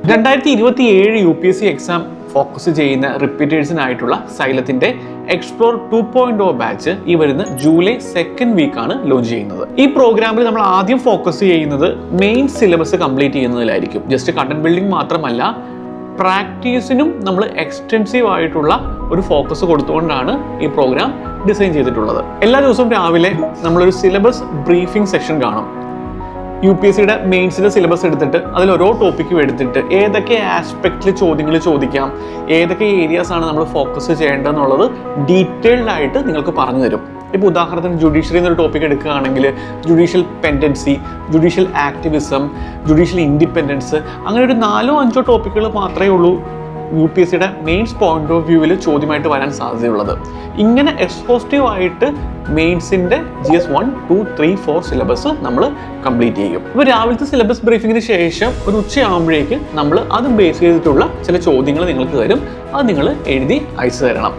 2027 UPSC exam focus ചെയ്യുന്ന റിപ്പീറ്റേഴ്സിനായിട്ടുള്ള സൈലത്തിന്റെ explore 2.0 batch ഈ വരുന്ന ജൂലൈ 2nd വീക്കാണ് ലോഞ്ച് ചെയ്യുന്നത്. ഈ പ്രോഗ്രാമിൽ നമ്മൾ ആദ്യം ഫോക്കസ് ചെയ്യുന്നത് മെയിൻ സിലബസ് കംപ്ലീറ്റ് ചെയ്യുന്നതിലായിരിക്കും. ജസ്റ്റ് കണ്ടന്റ് ബിൽഡിംഗ് മാത്രമല്ല, പ്രാക്ടീസിനും നമ്മൾ എക്സ്റ്റെൻസീവ് ആയിട്ടുള്ള ഒരു ഫോക്കസ് കൊടുത്തുകൊണ്ടാണ് ഈ പ്രോഗ്രാം ഡിസൈൻ ചെയ്തിട്ടുള്ളത്. എല്ലാ ദിവസവും രാവിലെ നമ്മളൊരു സിലബസ് ബ്രീഫിംഗ് സെഷൻ കാണും. UPSCയുടെ മെയിൻസിന്റെ സിലബസ് എടുത്തിട്ട് അതിൽ ഓരോ ടോപ്പിക്കും എടുത്തിട്ട് ഏതൊക്കെ ആസ്പെക്റ്റിൽ ചോദ്യങ്ങൾ ചോദിക്കാം, ഏതൊക്കെ ഏരിയാസ് ആണ് നമ്മൾ ഫോക്കസ് ചെയ്യേണ്ടതെന്നുള്ളത് ഡീറ്റെയിൽഡ് ആയിട്ട് നിങ്ങൾക്ക് പറഞ്ഞു തരും. ഇപ്പോൾ ഉദാഹരണത്തിന് ജുഡീഷ്യറി എന്നൊരു ടോപ്പിക് എടുക്കുകയാണെങ്കിൽ judicial pendency, judicial activism, judicial independence, അങ്ങനെ ഒരു 4-5 ടോപ്പിക്കുകൾ മാത്രമേ ഉള്ളൂ UPSCയുടെ മെയിൻസ് പോയിന്റ് ഓഫ് വ്യൂവിൽ ചോദ്യമായിട്ട് വരാൻ സാധ്യതയുള്ളത്. ഇങ്ങനെ എക്സ്പോസ്റ്റീവ് ആയിട്ട് മെയിൻസിന്റെ GS 1, 2, 3, 4 സിലബസ് നമ്മൾ കംപ്ലീറ്റ് ചെയ്യും. ഇപ്പോൾ രാവിലത്തെ സിലബസ് ബ്രീഫിങ്ങിന് ശേഷം ഒരു ഉച്ചയാകുമ്പോഴേക്ക് നമ്മൾ അത് ബേസ് ചെയ്തിട്ടുള്ള ചില ചോദ്യങ്ങൾ നിങ്ങൾക്ക് തരും. അത് നിങ്ങൾ എഴുതി അയച്ചു തരണം.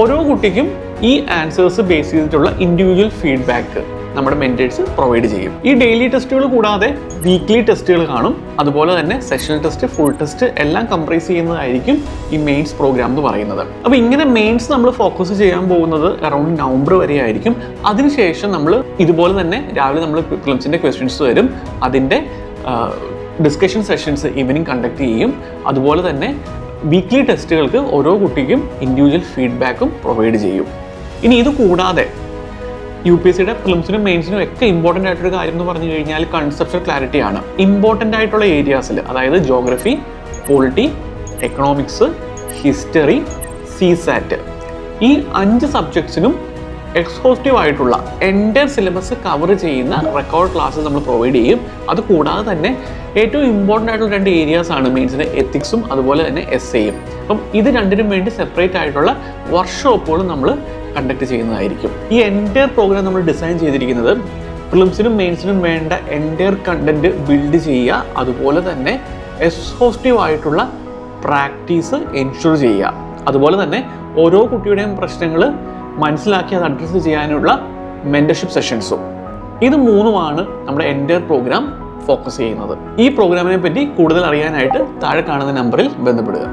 ഓരോ കുട്ടിക്കും ഈ ആൻസേഴ്സ് ബേസ് ചെയ്തിട്ടുള്ള ഇൻഡിവിജ്വൽ ഫീഡ്ബാക്ക് നമ്മുടെ മെന്റേഴ്സ് പ്രൊവൈഡ് ചെയ്യും. ഈ ഡെയിലി ടെസ്റ്റുകൾ കൂടാതെ വീക്ക്ലി ടെസ്റ്റുകൾ കാണും. അതുപോലെ തന്നെ സെഷണൽ ടെസ്റ്റ്, ഫുൾ ടെസ്റ്റ് എല്ലാം കംപ്രൈസ് ചെയ്യുന്നതായിരിക്കും ഈ മെയിൻസ് പ്രോഗ്രാം എന്ന് പറയുന്നത്. അപ്പോൾ ഇങ്ങനെ മെയിൻസ് നമ്മൾ ഫോക്കസ് ചെയ്യാൻ പോകുന്നത് അറൗണ്ട് നവംബർ വരെ ആയിരിക്കും. അതിനുശേഷം നമ്മൾ ഇതുപോലെ തന്നെ രാവിലെ നമ്മൾ പ്രിലിംസിന്റെ ക്വസ്റ്റ്യൻസ് വരും. അതിൻ്റെ ഡിസ്കഷൻ സെഷൻസ് ഈവനിങ് കണ്ടക്ട് ചെയ്യും. അതുപോലെ തന്നെ വീക്ക്ലി ടെസ്റ്റുകൾക്ക് ഓരോ കുട്ടിക്കും ഇൻഡിവിജ്വൽ ഫീഡ്ബാക്കും പ്രൊവൈഡ് ചെയ്യും. ഇനി ഇത് കൂടാതെ UPSCയുടെ പ്രിലിംസിനും മെയിൻസിനും ഒക്കെ ഇമ്പോർട്ടൻ്റ് ആയിട്ടൊരു കാര്യം എന്ന് പറഞ്ഞു കഴിഞ്ഞാൽ കൺസെപ്ച്വൽ ക്ലാരിറ്റി ആണ്. ഇമ്പോർട്ടൻ്റ് ആയിട്ടുള്ള ഏരിയാസിൽ, അതായത് geography, polity, economics, history, CSAT, ഈ 5 സബ്ജക്ട്സിനും എക്സ്പോസ്റ്റീവ് ആയിട്ടുള്ള എൻ്റെ സിലബസ് കവർ ചെയ്യുന്ന റെക്കോർഡ് ക്ലാസ്സസ് നമ്മൾ പ്രൊവൈഡ് ചെയ്യും. അത് കൂടാതെ തന്നെ ഏറ്റവും ഇമ്പോർട്ടൻ്റ് ആയിട്ടുള്ള 2 ഏരിയാസ് ആണ് മെയിൻസിന് എത്തിക്സും അതുപോലെ തന്നെ SAയും. അപ്പം ഇത് രണ്ടിനും വേണ്ടി സെപ്പറേറ്റ് ആയിട്ടുള്ള വർക്ക്ഷോപ്പുകളും നമ്മൾ കണ്ടക്ട് ചെയ്യുന്നതായിരിക്കും. ഈ എൻറ്റയർ പ്രോഗ്രാം നമ്മൾ ഡിസൈൻ ചെയ്തിരിക്കുന്നത് പ്രിലിംസിനും മെയിൻസിനും വേണ്ട എൻറ്റയർ കണ്ടന്റ് ബിൽഡ് ചെയ്യുക, അതുപോലെ തന്നെ എക്സ്പോസ്റ്റീവ് ആയിട്ടുള്ള പ്രാക്ടീസ് എൻഷുർ ചെയ്യുക, അതുപോലെ തന്നെ ഓരോ കുട്ടിയുടെയും പ്രശ്നങ്ങൾ മനസ്സിലാക്കി അത് അഡ്രസ്സ് ചെയ്യാനുള്ള മെന്റർഷിപ്പ് സെഷൻസും. ഇത് 3ഉമാണ് നമ്മുടെ എൻറ്റയർ പ്രോഗ്രാം ഫോക്കസ് ചെയ്യുന്നത്. ഈ പ്രോഗ്രാമിനെ പറ്റി കൂടുതൽ അറിയാനായിട്ട് താഴെ കാണുന്ന നമ്പറിൽ ബന്ധപ്പെടുക.